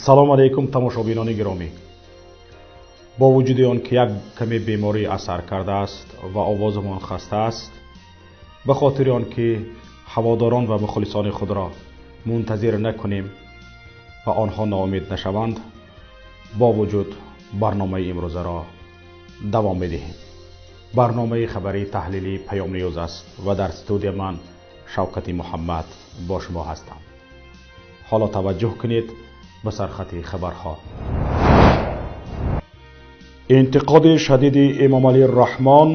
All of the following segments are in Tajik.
салом алейкум тамошобинони гиромӣ. бо вуҷуди он ки як каме беморӣ асар кардааст ва овозамон хаста аст, ба хотири он ки ҳаводорон ва мухлисони худро мунтазир накунем ва онҳо ноумед нашаванд, бо вуҷуд барномаи имрӯзаро давом медиҳем. барномаи хабарии таҳлилии паёмниёз аст ва дар студия ман шавкати муҳаммад бо шумо ҳастам. ҳоло таваҷҷӯҳ кунед ба сархати хабарҳо. интиқоди шадиди эмомалӣ раҳмон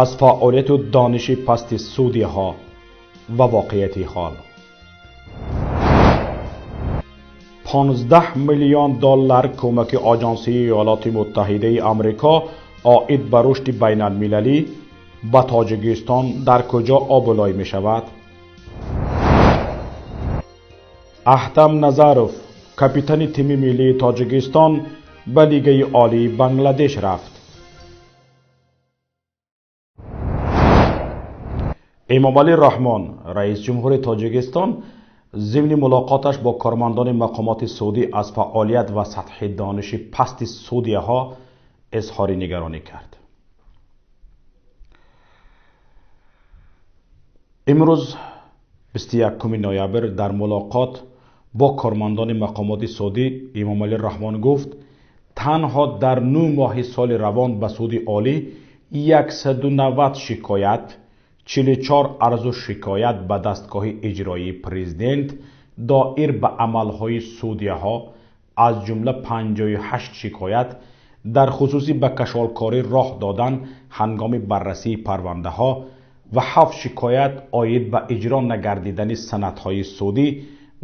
аз фаъолияту дониши пасти судияҳо ва воқеияти ҳол. 15 миллион доллар кӯмаки оҷонсии иёлоти муттаҳидаи амрико оид ба рушди байналмилалӣ ба тоҷикистон дар куҷо обулой мешавад? аҳтам назаров, капитани тими миллии тоҷикистон, ба лигаи олии Бангладеш рафт. эмомалӣ раҳмон, раис ҷумҳури тоҷикистон, зимни мулоқоташ бо кормандони мақомоти судӣ аз фаъолият ва сатҳи дониши пасти судияҳо изҳори нигаронӣ кард. имрӯз 21 ноябр дар мулоқот бо кормандони мақомоти судӣ эмомалӣ раҳмон гуфт танҳо дар 9 моҳи соли равон ба суди олӣ 190 шикоят, 44 арзу шикоят ба дастгоҳи иҷроии президент доир ба амалҳои судияҳо, аз ҷумла 58 шикоят дар хусуси ба кашолкорӣ роҳ додан ҳангоми баррасии парвандаҳо ва 7 шикоят оид ба иҷро нагардидани санадҳои судӣ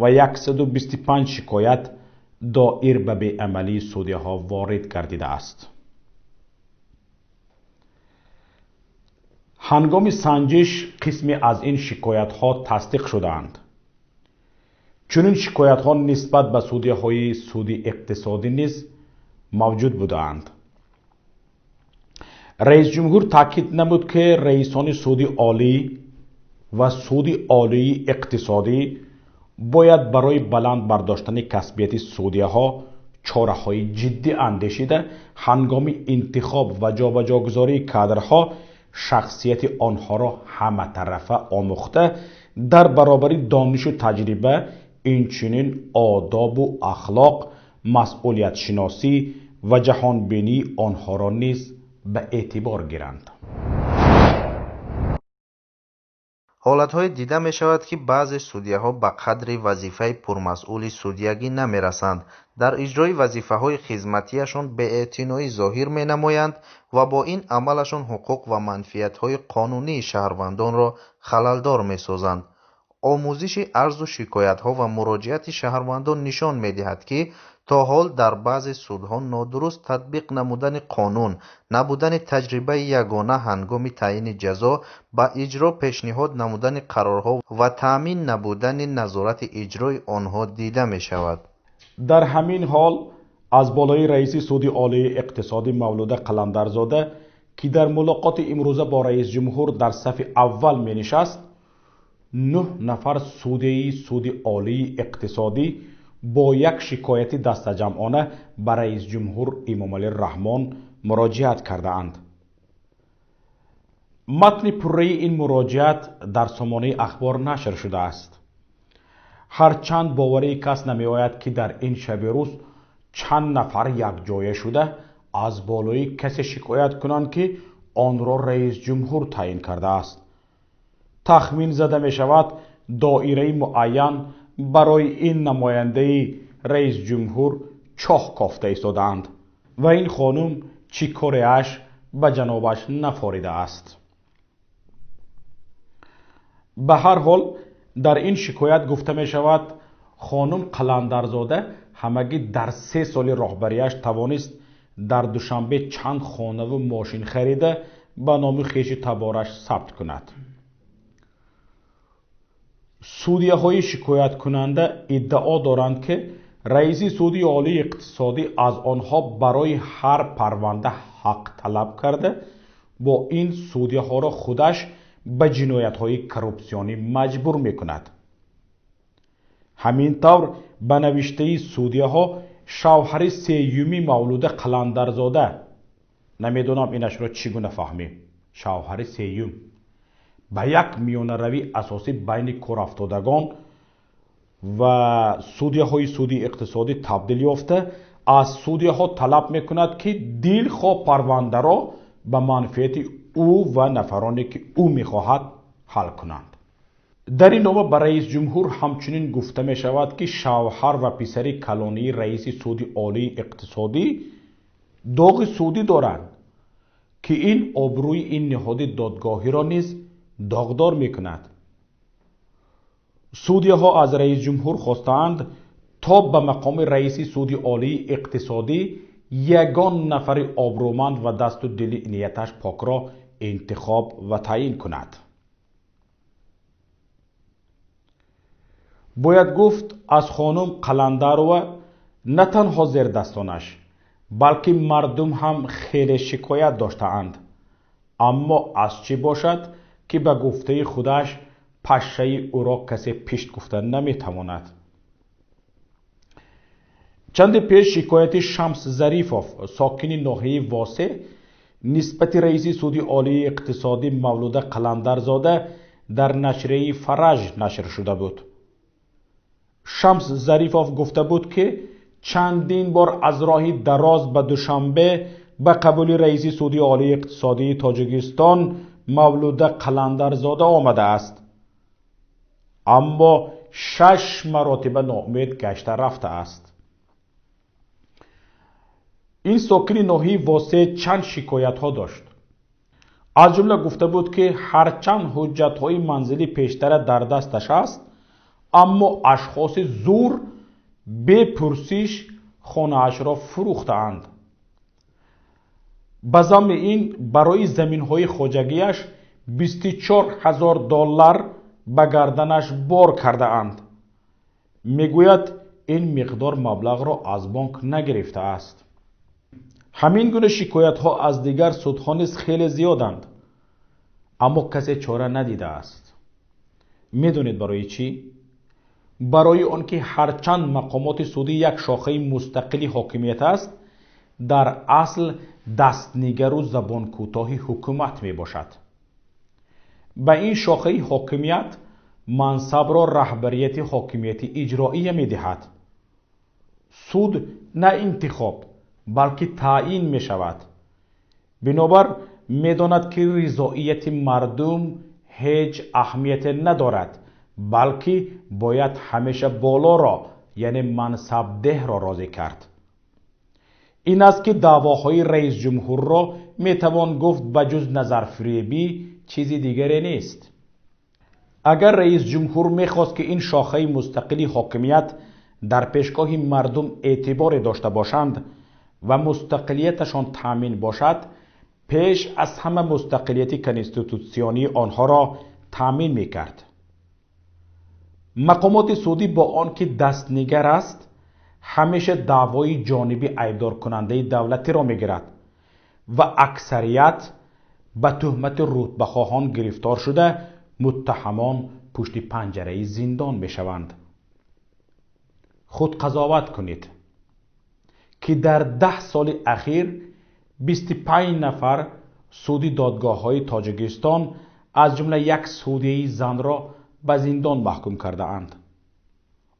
ва 125 шикоят доир ба беамалии судияҳо ворид гардидааст. ҳангоми санҷиш қисме аз ин шикоятҳо тасдиқ шудаанд. чунин шикоятҳо нисбат ба судияҳои суди иқтисодӣ низ мавҷуд будаанд. раис ҷумҳур таъкид намуд ки раисони суди олӣ ва суди олии иқтисодӣ бояд барои баланд бардоштани касбияти судияҳо чораҳои ҷиддӣ андешида ҳангоми интихоб ва ҷобаҷогузории кадрҳо шахсияти онҳоро ҳаматарафа омӯхта дар баробари донишу таҷриба, инчунин одобу ахлоқ, масъулиятшиносӣ ва ҷаҳонбинии онҳоро низ ба эътибор гиранд. ҳолатҳое дида мешавад ки баъзе судияҳо ба қадри вазифаи пурмасъули судиягӣ намерасанд, дар иҷрои вазифаҳои хизматиашон беэътиноӣ зоҳир менамоянд ва бо ин амалашон ҳуқуқ ва манфиатҳои қонунии шаҳрвандонро халалдор месозанд. омӯзиши арзу шикоятҳо ва муроҷиати шаҳрвандон нишон медиҳад ки то ҳол дар баъзе судҳо нодуруст татбиқ намудани қонун, набудани таҷрибаи ягона ҳангоми таъини ҷазо ба иҷро, пешниҳод намудани қарорҳо ва таъмин набудани назорати иҷрои онҳо дида мешавад. дар ҳамин ҳол аз болои раиси суди олии иқтисодӣ Мавлуда Қаландарзода ки дар мулоқоти имрӯза бо раис ҷумҳур дар сафи аввал менишаст, 9 нафар судяи суди олии иқтисодӣ бо як шикояти дастаҷамъона ба раис ҷумҳур эмомалӣ раҳмон муроҷиат кардаанд. матни пурраи ин муроҷиат дар сомонаи ахбор нашр шудааст. ҳарчанд боварии кас намеояд ки дар ин шаби рӯз чанд нафар якҷоя шуда аз болои касе шикоят кунанд ки онро раис ҷумҳур таъин кардааст. тахмин зада мешавад доираи муайян барои ин намояндаи раис ҷумҳур чоҳ кофта истодаанд ва ин хонум чӣ кореаш ба ҷанобаш нафоридааст. ба ҳар ҳол дар ин шикоят гуфта мешавад хонум Қаландарзода ҳамагӣ дар 3 соли роҳбарияш тавонист дар Душанбе чанд хонаву мошин харида ба номи хеши табораш сабт кунад. судияҳои шикояткунанда иддао доранд ки раиси суди олии иқтисодӣ аз онҳо барои ҳар парванда ҳақ талаб карда бо ин судияҳоро худаш ба ҷиноятҳои коррупсионӣ маҷбур мекунад. ҳамин тавр به نوشته سعودیه ها شوهر سیومی مولود قلندرزاده، نمیدونم اینش را چگونه فهمیم، شوهر سیوم به یک میانه روی اساسی بین کارافتادگان و سعودیه های سعودی اقتصادی تبدیل یافته، از سعودیه ها طلب میکند که دیر خواه پرونده را به منفعت او و نفرانی که او میخواهد حل کنند. در این نامه به رئیس جمهور همچنین گفته می شود که شوهر و پسر کلانی رئیس سود عالی اقتصادی داغ سودی دارند که این آبروی این نهاد دادگاهی را نیز داغدار می کند. سعودیه ها از رئیس جمهور خواستند تا به مقام رئیس سود عالی اقتصادی یگان نفر آبرومند و دست و دل نیتش پاک را انتخاب و تعیین کند. باید گفت از خانم قلندرова نه تنها زیر دستانش بلکه مردم هم خیلی شکایت داشتند، اما از چی باشد که به گفته خودش پشه او را کسی پیش گفته نمیتواند. چند پیش شکایت شمس ظریفوف ساکن ناحیه واسع نسبت رئیس سود عالی اقتصادی مولود قلندرزاده در نشریه فرج نشر شده بود. شمس ظریفوف گفته بود که چندین بار از راه دراز به دوشنبه به قبول رئیس سود عالی اقتصادی تاجیکستان مولود قلندرزاده آمده است، اما 6 مرتبه ناامید گشته رفته است. این ساکن ناحیه واسع چند شکایت ها داشت. از جمله گفته بود که هرچند حجت های منزلی پیشتر در دستش است، اما اشخاص زور به پرسش خانه اش را فروخته اند. به ضمن این برای زمین های خواجگیش 24,000 دلار به گردنش بار کرده اند. میگوید این مقدار مبلغ را از بانک نگرفته است. همین گونه شکایت ها از دیگر سودها نیز خیلی زیادند، اما کسی چاره ندیده است. میدونید برای چی؟ برای آنکه هرچند مقامات سودی یک شاخه مستقلی حاکمیت است، در اصل دستنگر و زبان کوتاه حکومت می باشد. به این شاخه حاکمیت منصب را رهبریت حاکمیت اجرایی می دهد. سود نه انتخاب بلکه تعیین می شود. بنابر می داند که رضایت مردم هیچ اهمیت ندارد، بلکه باید همیشه بالا را یعنی منصب ده را راضی کرد. این است که دعواهای رئیس جمهور را می توان گفت بجز نظرفریبی چیزی دیگری نیست. اگر رئیس جمهور می خواست که این شاخه مستقلی حاکمیت در پیشگاه مردم اعتبار داشته باشند و مستقلیتشان تامین باشد، پیش از همه مستقلیت کنستیتوسیونی آنها را تامین می کرد. مقامات سعودی با آنکه دستنگر است همیشه دعوای جانبی عیبدار کننده دولتی را میگیرد و اکثریت به تهمت رتبه خواهان گرفتار شده متهمان پشت پنجره زندان میشوند. خود قضاوت کنید که در 10 سال اخیر 25 نفر سعودی دادگاه های تاجیکستان از جمله یک سعودی زن را به زندان محکوم کرده اند،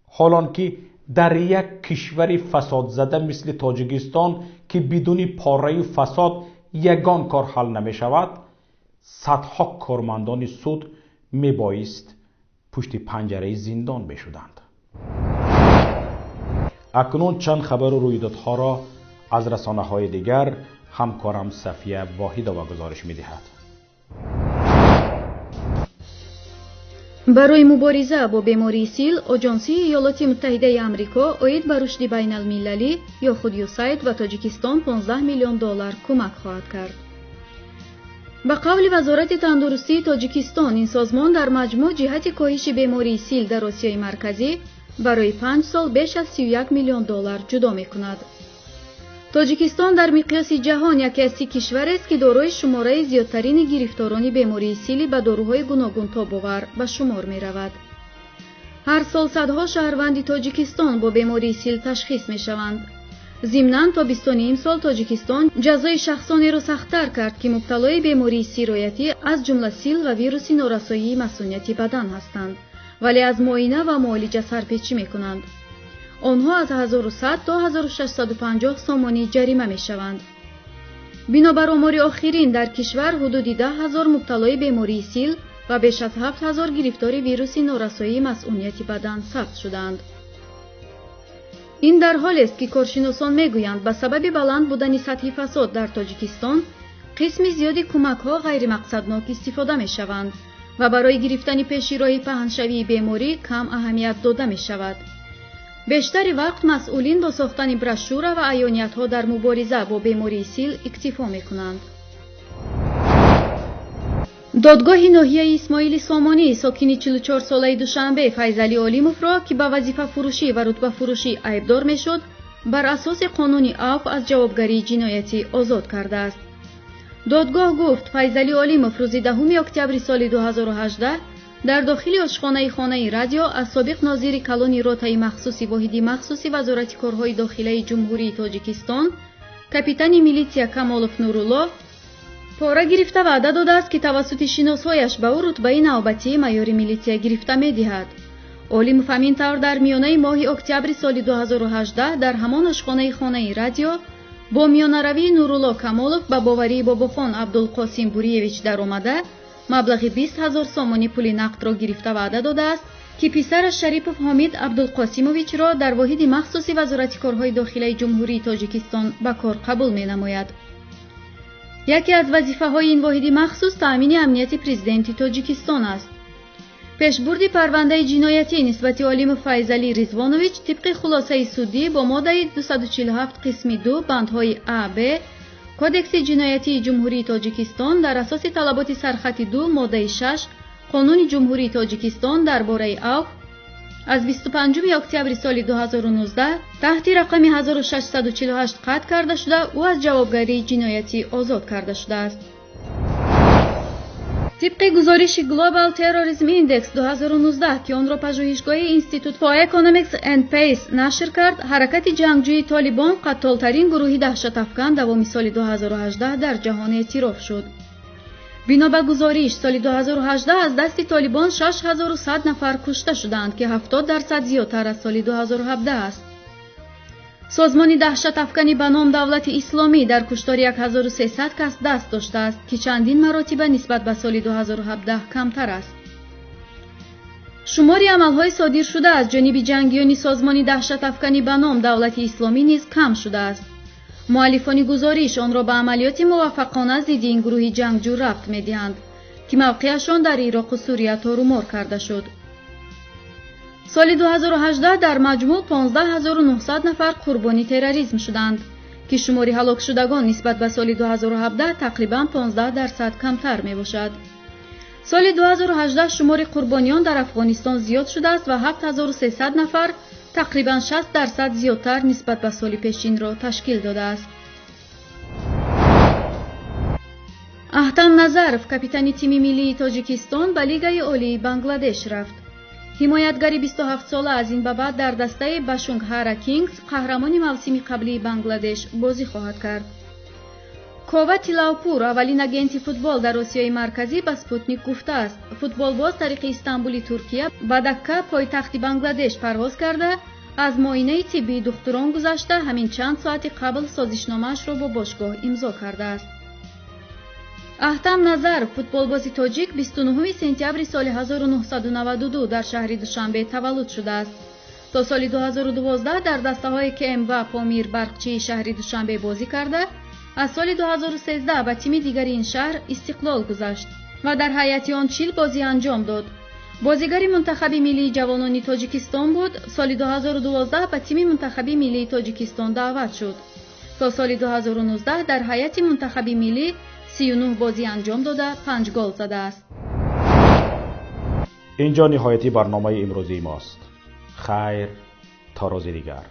حالان که در یک کشور فساد زده مثل تاجیکستان که بدون پاره فساد یگان کار حل نمی شود، صدها کارمندان سود می بایست پشت پنجره زندان بشدند. اکنون چند خبر و رویدادها را از رسانه های دیگر همکارم صفیه واحدova گزارش می دهد. барои мубориза бо бемории сил оҷонсии иёлоти муттаҳидаи амрико оид ба рушди байналмилалӣ ёхуд USAID ба тоҷикистон $15 миллион кӯмак хоҳад кард. ба қавли вазорати тандурустии тоҷикистон, ин созмон дар маҷмӯъ ҷиҳати коҳиши бемории сил дар осиёи марказӣ барои 5 сол беш аз $31 миллион ҷудо мекунад. тоҷикистон дар миқёси ҷаҳон яке аз 30 кишварест ки дорои шумораи зиёдтарини гирифторони бемории сили ба доруҳои гуногун тобовар ба шумор меравад. هر سال صدها شهروند تاجیکستان با بیماری سیل تشخیص می شوند. ضمناً تا 20 سال تاجیکستان جزای شخصانی را سخت‌تر کرد که مبتلای بیماری سیرایتی از جمله سیل و ویروس نورسایی مسئولیتی بدن هستند، ولی از معاینه و معالجه سرپیچی می کنند. آنها از 1100 تا 1650 سومانی جریمه می شوند. بنابر آمار آخرین در کشور حدود 10,000 مبتلای بیماری سیل و بیش از 7,000 گرفتار ویروس نورسایی مسئولیتی بدن ثبت شدند. این در حالی است که کارشناسان میگویند به سبب بلند بودن سطح فساد در تاجیکستان قسم زیادی کمک‌ها غیر مقصدناک استفاده می‌شوند و برای گرفتن پیش‌راه پهن‌شوی بیماری کم اهمیت داده می‌شود. بیشتر وقت مسئولین با ساختن برشور و عیانیت‌ها در مبارزه با بیماری سیل اکتفا می‌کنند. دادگاه ناحیه اسماعیل سامانی ساکن 44 ساله دوشنبه فیضعلی علیموف را که به وظیفه فروشی و رتبه فروشی عیبدار میشد بر اساس قانون عفو از جوابگری جنایتی آزاد کرده است. دادگاه گفت فیضعلی علیموف روز 10 اکتبر سال 2018 در داخل آشخانه رادیو از سابق ناظر کلان رتبه مخصوصی واحد مخصوصی وزارت کارهای داخلی جمهوری تاجیکستان کاپیتان میلیتسیا کامالوف نورولو پاره گرفته وعده داده است که توسط شناسایش به او رتبه نوبتی مایور میلیتسیا گرفته می‌دهد. علیموف همین طور در میانه ماه اکتبر سال 2018 در همان آشخانه رادیو با میانه‌روی نورولو کامالوف به باوری باباخان عبدالقاسم بوریویچ در آمده مبلغ 20,000 سومانی پول نقد را گرفته وعده داده است که پسرش شریپوف حامید عبدالقاسموویچ را در واحد مخصوصی وزارت کارهای داخلی جمهوری تاجیکستان به کار قبول می‌نماید. یکی از وظیفه‌های این واحد مخصوص تأمین امنیت پرزیدنت تاجیکستان است. پیشبرد پرونده جنایتی نسبت علیموف فیضعلی رضوانویچ طبق خلاصه سودی با ماده 247 قسم 2 بندهای ا ب کدکس جنایتی جمهوری تاجیکستان در اساس طلبات سرخط 2 ماده 6 قانون جمهوری تاجیکستان درباره عفو از 25 اکتبر سال 2019 تحت رقم 1648 قطع کرده شده او از جوابگری جنایتی آزاد کرده شده است. طبق گزارش گلوبال تروریسم ایندکس 2019 که آن را پژوهشگاه اینستیتوت فور اکونومیکس اند پیس نشر کرد، حرکت جنگجوی طالبان قتال‌ترین گروه دهشت‌افکن دوام سال 2018 در جهان اعتراف شد. بنا به گزارش سال 2018 از دست طالبان 6100 نفر کشته شدند که 70% زیادتر از سال 2017 است. سازمان دهشت افکنی به نام دولت اسلامی در کشتار 1300 کس دست داشته است که چندین مراتب نسبت به سال 2017 کمتر است. شمار عملهای صادر شده از جانب جنگیان سازمان دهشت افکنی به نام دولت اسلامی نیز کم شده است. مؤلفان گزارش آن را به عملیات موفقانه ضد این گروه جنگجو ربط می‌دهند که موقعشان در عراق و سوریه تارومار کرده شد. سال 2018 در مجموع 15900 نفر قربانی تروریسم شدند که شمار هلاک شدگان نسبت به سال 2017 تقریباً 15% کمتر میباشد. سال 2018 شمار قربانیان در افغانستان زیاد شده است و 7300 نفر تقریباً 60% زیادتر نسبت به سال پیشین را تشکیل داده است. احتم نظرف کاپیتان تیم ملی تاجیکستان به لیگ عالی بنگلادش رفت. حمایتگر 27 ساله از این به بعد در دسته باشونگهارا کینگز قهرمان موسم قبلی بنگلادش بازی خواهد کرد. کووا تیلاوپور اولین اگنت فوتبال در آسیای مرکزی به سپوتنیک گفته است فوتبال باز طریق استانبول ترکیه به دکه پایتخت بنگلادش پرواز کرده از معاینه طبی دکتران گذشته همین چند ساعت قبل سازشنامه‌اش را با باشگاه امضا کرده است. احتم نظر فوتبالباز تاجیک 29 سپتامبر سال 1992 در شهر دوشنبه تولد شده است. تا سال 2012 در دسته‌های کم و پامیر برقچی شهر دوشنبه بازی کرده، از سال 2013 به تیم دیگر این شهر استقلال گذشت و در هیئت آن 40 بازی انجام داد. بازیگر منتخب ملی جوانان تاجیکستان بود. سال 2012 به تیم منتخب ملی تاجیکستان دعوت شد. تا سال 2019 در هیئت منتخب ملی 39 بازی انجام داده 5 گل زده است. اینجا نهایت برنامه امروزی ماست. خیر تا روز دیگر.